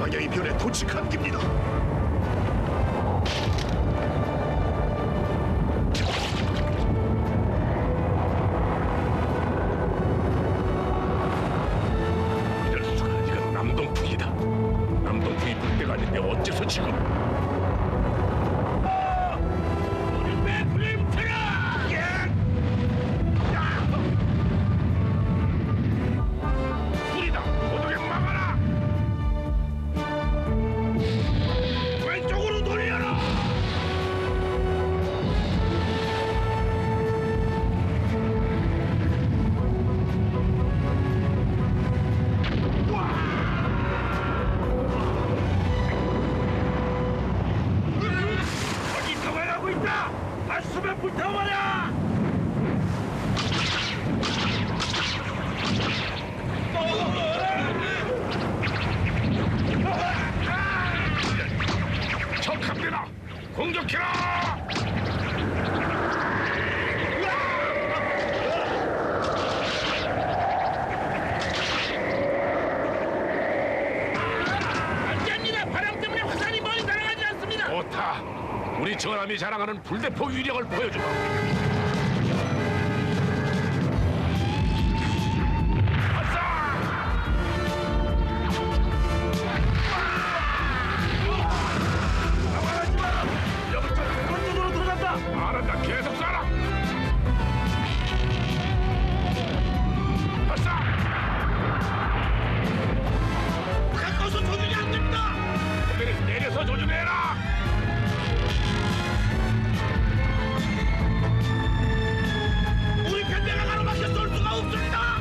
방향이 변해 도칙한 깁니다. 이럴 수가, 이건 남동풍이다. 남동풍이 불 때가 아닌데 어째서 지금? 불이다. 모두게 막아라. 왼쪽으로 돌려라. 거기 도망가고 있다. 가슴에 불태워버려. 적합니다. 공격해라. 안 됩니다. 바람 때문에 화살이 멀리 날아가지 않습니다. 좋다. 우리 전함이 자랑하는 불대포 위력을 보여주마. 건조도로 들어간다. 알았다. 계속 쏴라. 발사. 가까워서 조준이 안 됩니다. 고개를 내려서 조준해라. 우리 편대가 가로막혀 쏠 수가 없습니다.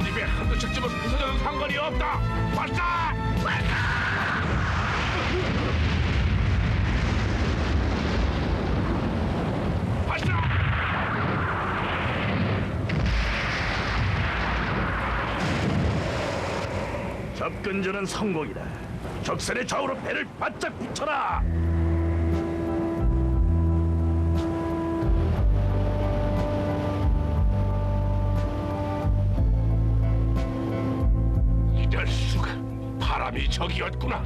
입에 한두 척집은 부서져도 상관이 없다. 발사. 발사. 접근전은 성공이다. 적선의 좌우로 배를 바짝 붙여라. 이럴 수가. 바람이 저기였구나.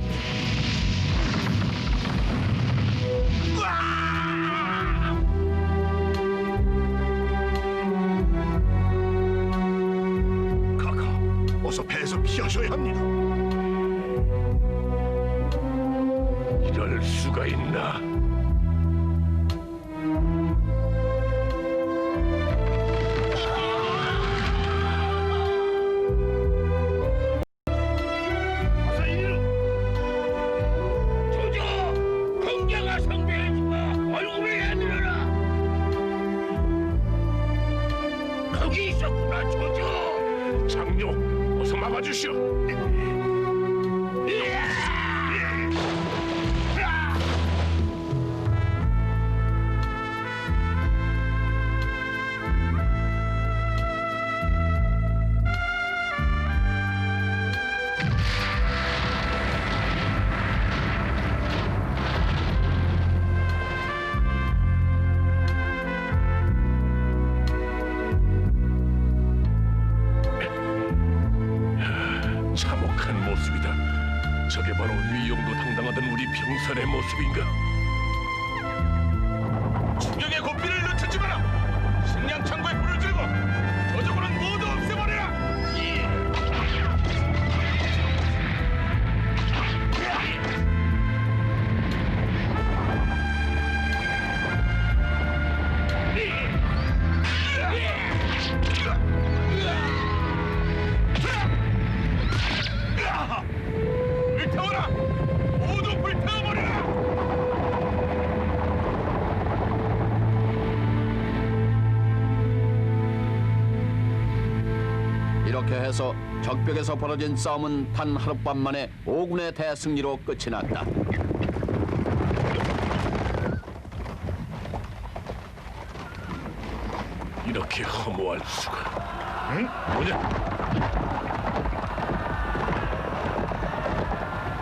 카카, 어서 배에서 피하셔야 합니다. 이럴 수가 있나? 어서 이리로. 조조, 공격아 성배해주마. 얼굴에 내밀어라. 거기 있었구나, 조조. 장료, 어서 막아주시오. 참혹한 모습이다. 저게 바로 위용도 당당하던 우리 병선의 모습인가? 충격의 고삐를 늦추지 마라. 식량 창고에 불을 질고 저쪽으로는 모두 없애버려라. 불태워라. 모두 불태워버려라. 이렇게 해서 적벽에서 벌어진 싸움은 단 하룻밤 만에 5군의 대승리로 끝이 났다. 이렇게 허무할 수가. 응? 뭐냐?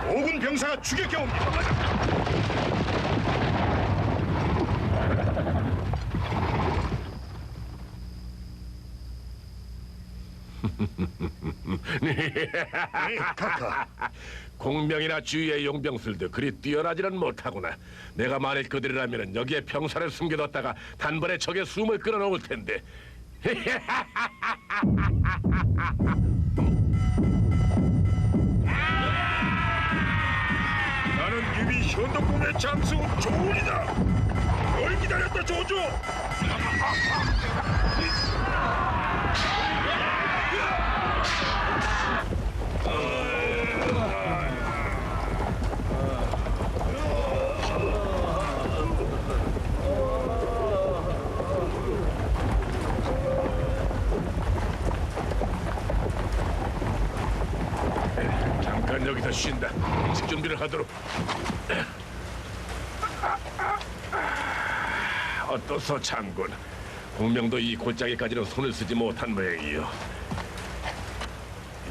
오군 병사가 추격해 옵니다. 카카, 공명이나 주위의 용병술도 그리 뛰어나지는 못하구나. 내가 만일 그들이라면 여기에 병사를 숨겨뒀다가 단번에 적의 숨을 끊어놓을 텐데. 나는 이미 현덕궁의 장수 조운이다. 널 기다렸다 조조. 잠깐 여기서 쉰다. 음식 준비를 하도록. 어떠소 장군? 공명도 이 골짜기까지는 손을 쓰지 못한 모양이요.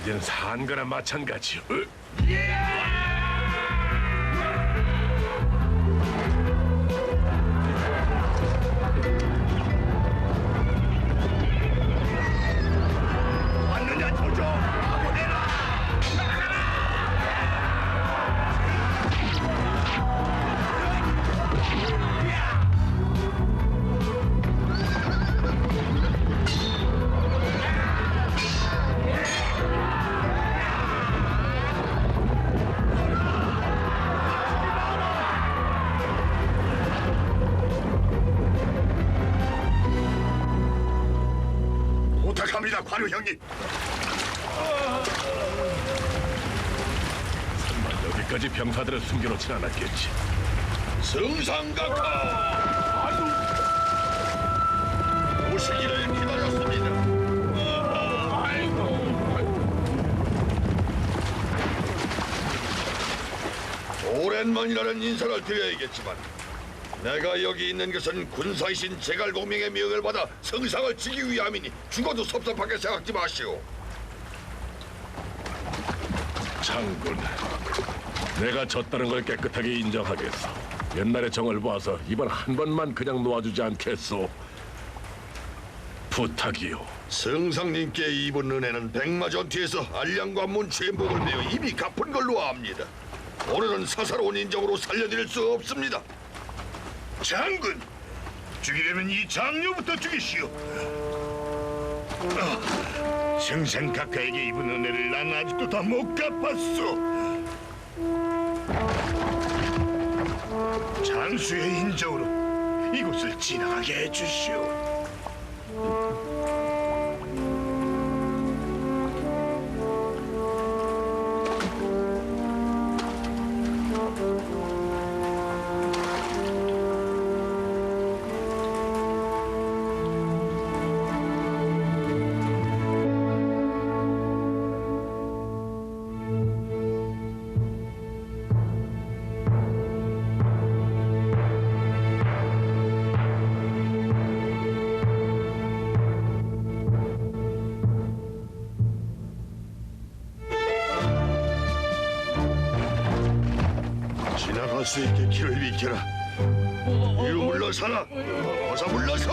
이젠 산 거나 마찬가지요. 왔느냐 조조. 하고 내라. 부탁합니다, 관우 형님. 설마 여기까지 병사들을 숨겨놓진 않았겠지. 승상각하. 오시기를 기다렸습니다. 오랜만이라는 인사를 드려야겠지만 내가 여기 있는 것은 군사이신 제갈공명의 명을 받아 성상을 지기 위함이니 죽어도 섭섭하게 생각지 마시오. 장군, 내가 졌다는 걸 깨끗하게 인정하겠어. 옛날의 정을 봐서 이번 한 번만 그냥 놓아주지 않겠소. 부탁이요. 성상님께 입은 은혜는 백마전투에서 알량관문 죄목을 내어 이미 갚은 걸로 압니다. 오늘은 사사로운 인정으로 살려드릴 수 없습니다. 장군, 죽이려면 이 장녀부터 죽이시오. 성상각하에게 입은 은혜를 난 아직도 다 못 갚았소. 장수의 인정으로 이곳을 지나가게 해주시오. 지나갈 수 있게 길을 비켜라. 이리 물러서라. 어서 물러서.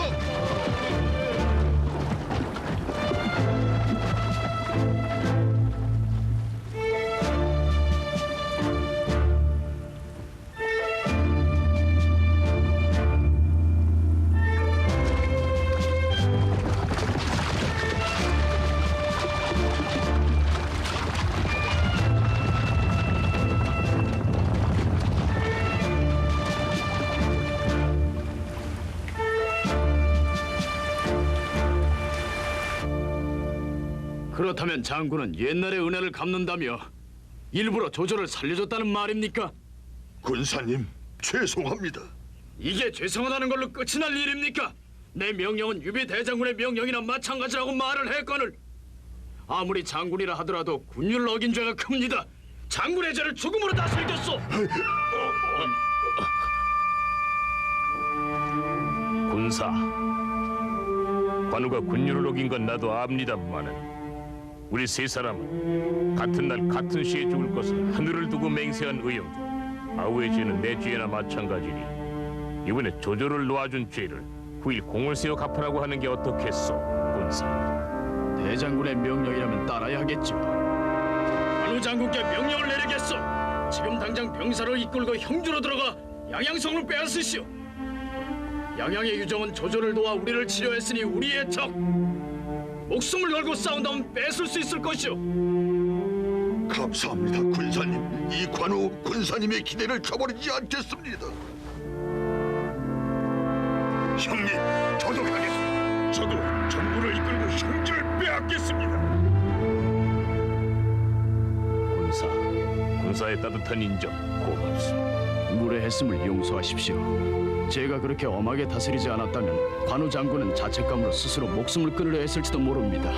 그렇다면 장군은 옛날의 은혜를 갚는다며 일부러 조조를 살려줬다는 말입니까? 군사님, 죄송합니다. 이게 죄송하다는 걸로 끝이 날 일입니까? 내 명령은 유비 대장군의 명령이나 마찬가지라고 말을 했거늘 아무리 장군이라 하더라도 군율을 어긴 죄가 큽니다. 장군의 죄를 죽음으로 다스리겠소. 군사, 관우가 군율을 어긴 건 나도 압니다마는 우리 세 사람은 같은 날 같은 시에 죽을 것을 하늘을 두고 맹세한 의형도 아우의 죄는 내 죄나 마찬가지니 이번에 조조를 놓아준 죄를 후일 공을 세워 갚으라고 하는 게 어떻겠소, 군사? 대장군의 명령이라면 따라야 하겠죠. 관우 장군께 명령을 내리겠소. 지금 당장 병사를 이끌고 형주로 들어가 양양성을 빼앗으시오. 양양의 유정은 조조를 도와 우리를 치료했으니 우리의 적. 목숨을 걸고 싸운다면 뺏을 수 있을 것이오. 감사합니다, 군사님. 이 관우 군사님의 기대를 저버리지 않겠습니다. 형님, 저도 가겠습니다. 저도 전부를 이끌고 형제를 빼앗겠습니다. 군사의 따뜻한 인정 고맙소. 무례했음을 용서하십시오. 제가 그렇게 엄하게 다스리지 않았다면 관우 장군은 자책감으로 스스로 목숨을 끊으려 했을지도 모릅니다.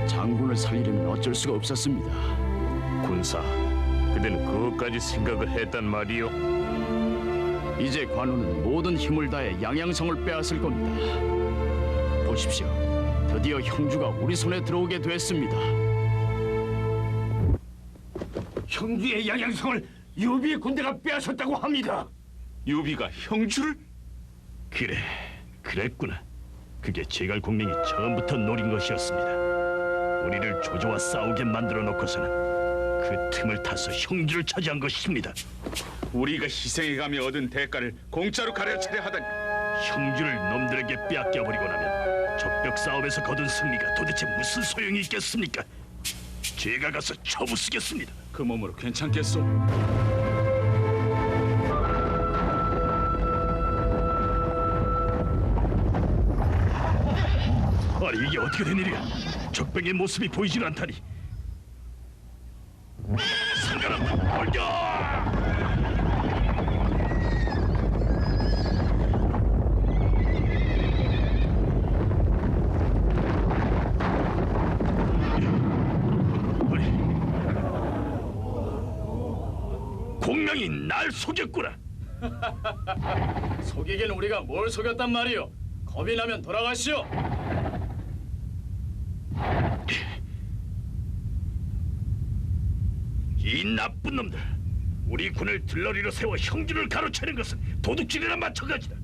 장군을 살리려면 어쩔 수가 없었습니다. 군사, 그대는 그것까지 생각을 했단 말이오? 이제 관우는 모든 힘을 다해 양양성을 빼앗을 겁니다. 보십시오. 드디어 형주가 우리 손에 들어오게 됐습니다. 형주의 양양성을 유비의 군대가 빼앗았다고 합니다. 유비가 형주를? 그래, 그랬구나. 그게 제갈 공명이 처음부터 노린 것이었습니다. 우리를 조조와 싸우게 만들어 놓고서는 그 틈을 타서 형주를 차지한 것입니다. 우리가 희생해가며 얻은 대가를 공짜로 가려차려 하다니. 형주를 놈들에게 빼앗겨버리고 나면 적벽 싸움에서 거둔 승리가 도대체 무슨 소용이 있겠습니까? 제가 가서 쳐부수겠습니다. 그 몸으로 괜찮겠소? 아니 이게 어떻게 된 일이야? 적병의 모습이 보이질 않다니. 상관없다. 돌려! 공명이 날 속였구나. 속이긴 우리가 뭘 속였단 말이오. 겁이 나면 돌아가시오. 이 나쁜 놈들, 우리 군을 들러리로 세워 형주를 가로채는 것은 도둑질이나 마찬가지다.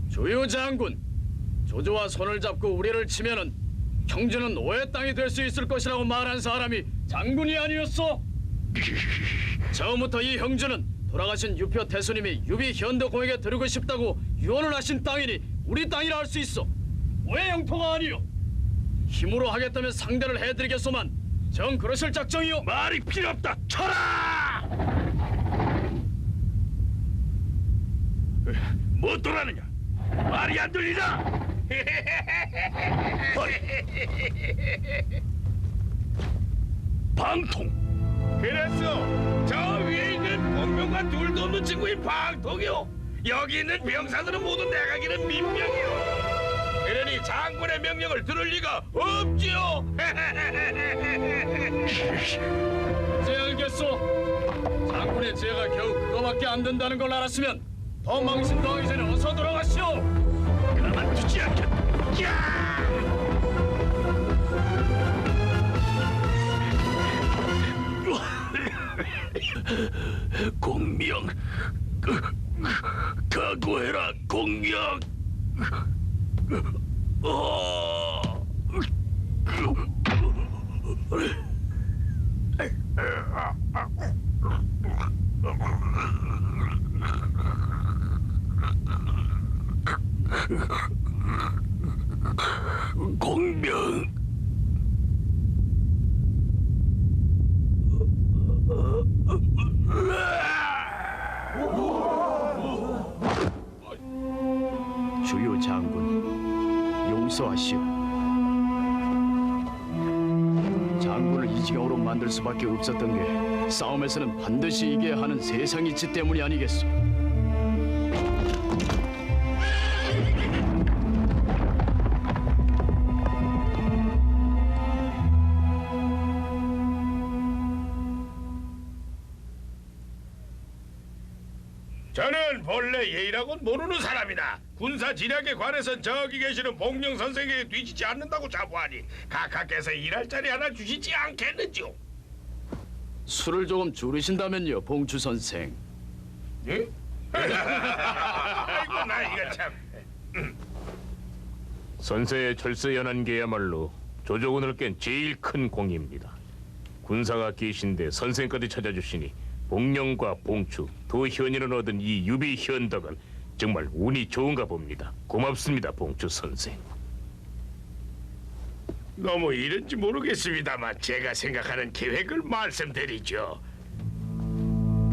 주유 장군, 조조와 손을 잡고 우리를 치면은 형주는 오해 땅이 될 수 있을 것이라고 말한 사람이 장군이 아니었어? 처음부터 이 형주는 돌아가신 유표 태수님이 유비 현덕공에게 드리고 싶다고 유언을 하신 땅이니 우리 땅이라 할 수 있어. 왜 영토가 아니요? 힘으로 하겠다면 상대를 해드리겠소만 정 그러실 작정이요? 말이 필요 없다. 쳐라! 뭐 또라느냐? 말이 안 들리나? 방통. 그랬어. 저 위에 있는 본명과 둘도 없는 친구인 방통이요. 여기 있는 병사들은 모두 내가 기는 민명이요. 그러니 장군의 명령을 들을 리가 없지요. 이제 알겠소. 장군의 죄가 겨우 그거밖에 안 된다는 걸 알았으면 더 망신당하기 전에 어서 돌아가시오. 가만두지 않겠다. 공명, 각오해라 공명. 공명. 주유 장군, 용서하시오. 장군을 이 지경으로 만들 수밖에 없었던 게 싸움에서는 반드시 이겨야 하는 세상 이치 때문이 아니겠소. 저는 본래 예의라고 모르는 사람이다. 군사 진학에 관해선 저기 계시는 복령 선생에게 뒤지지 않는다고 자부하니 각하께서 일할 자리 하나 주시지 않겠는지요? 술을 조금 줄이신다면요, 봉추 선생. 예? 아이고 나 이거 참. 선세의 철새 연한계야말로 조조군을 깬 제일 큰 공입니다. 군사가 계신데 선생까지 찾아주시니 복령과 봉추, 두 현인을 얻은 이 유비 현덕은 정말 운이 좋은가 봅니다. 고맙습니다, 봉추 선생. 너무 이른지 모르겠습니다만 제가 생각하는 계획을 말씀드리죠.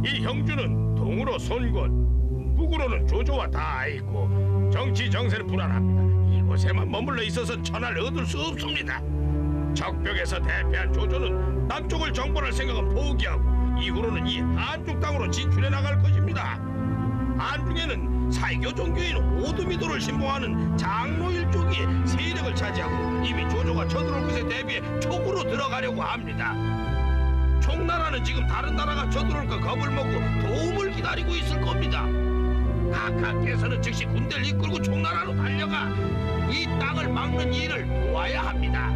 이 형주는 동으로 손권, 북으로는 조조와 다 있고 정치 정세는 불안합니다. 이곳에만 머물러 있어서 천하를 얻을 수 없습니다. 적벽에서 대패한 조조는 남쪽을 정벌할 생각은 포기하고 이후로는 이 한중 땅으로 진출해 나갈 것입니다. 한중에는 사이교 종교인 오두미도를 신봉하는 장로일족이 세력을 차지하고 이미 조조가 쳐들어올 것에 대비해 촉으로 들어가려고 합니다. 총나라는 지금 다른 나라가 쳐들어올까 겁을 먹고 도움을 기다리고 있을 겁니다. 각하께서는 즉시 군대를 이끌고 총나라로 달려가 이 땅을 막는 일을 도와야 합니다.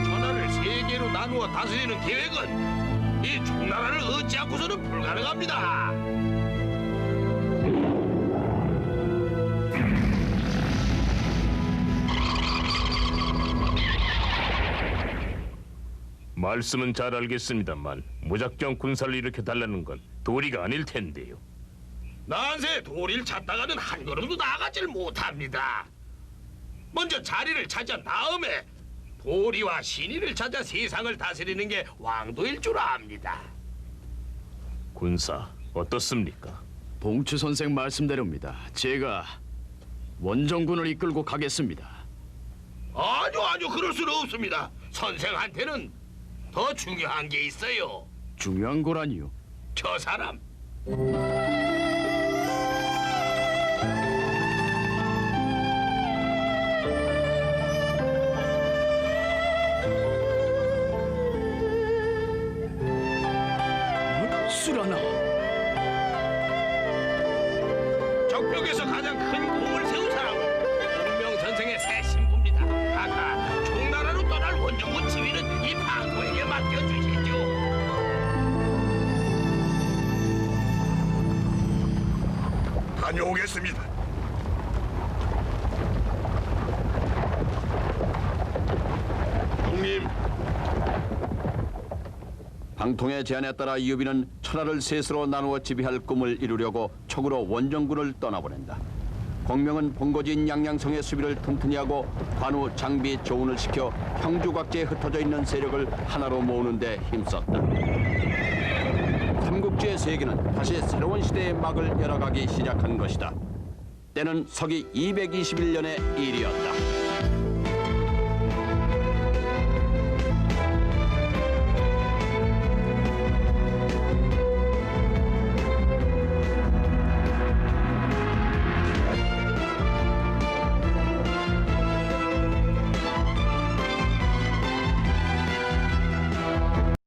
천하를 세 개로 나누어 다스리는 계획은 이 총나라를 얻지 않고서는 불가능합니다. 말씀은 잘 알겠습니다만 무작정 군사를 일으켜 달라는 건 도리가 아닐 텐데요. 난세 도리를 찾다가는 한 걸음도 나가질 못합니다. 먼저 자리를 차지한 다음에 도리와 신의를 찾아 세상을 다스리는 게 왕도일 줄 압니다. 군사 어떻습니까? 봉추 선생 말씀대로입니다. 제가 원정군을 이끌고 가겠습니다. 아니요, 그럴 수는 없습니다. 선생한테는 더 중요한 게 있어요. 중요한 거라니요? 저 사람. 수라나. 적벽에서 가장 큰 공을 세운 사람은 운명 선생의 새 신부입니다. 아까 총나라로 떠날 원정군 지휘는 이 방토에게 맡겨주시죠. 다녀오겠습니다. 형님, 방통의 제안에 따라 유비는 천하를 셋으로 나누어 지배할 꿈을 이루려고 촉으로 원정군을 떠나보낸다. 공명은 본거지인 양양성의 수비를 튼튼히 하고 관우, 장비, 조운을 시켜 형주각지에 흩어져 있는 세력을 하나로 모으는 데 힘썼다. 삼국지의 세계는 다시 새로운 시대의 막을 열어가기 시작한 것이다. 때는 서기 221년의 일이었다.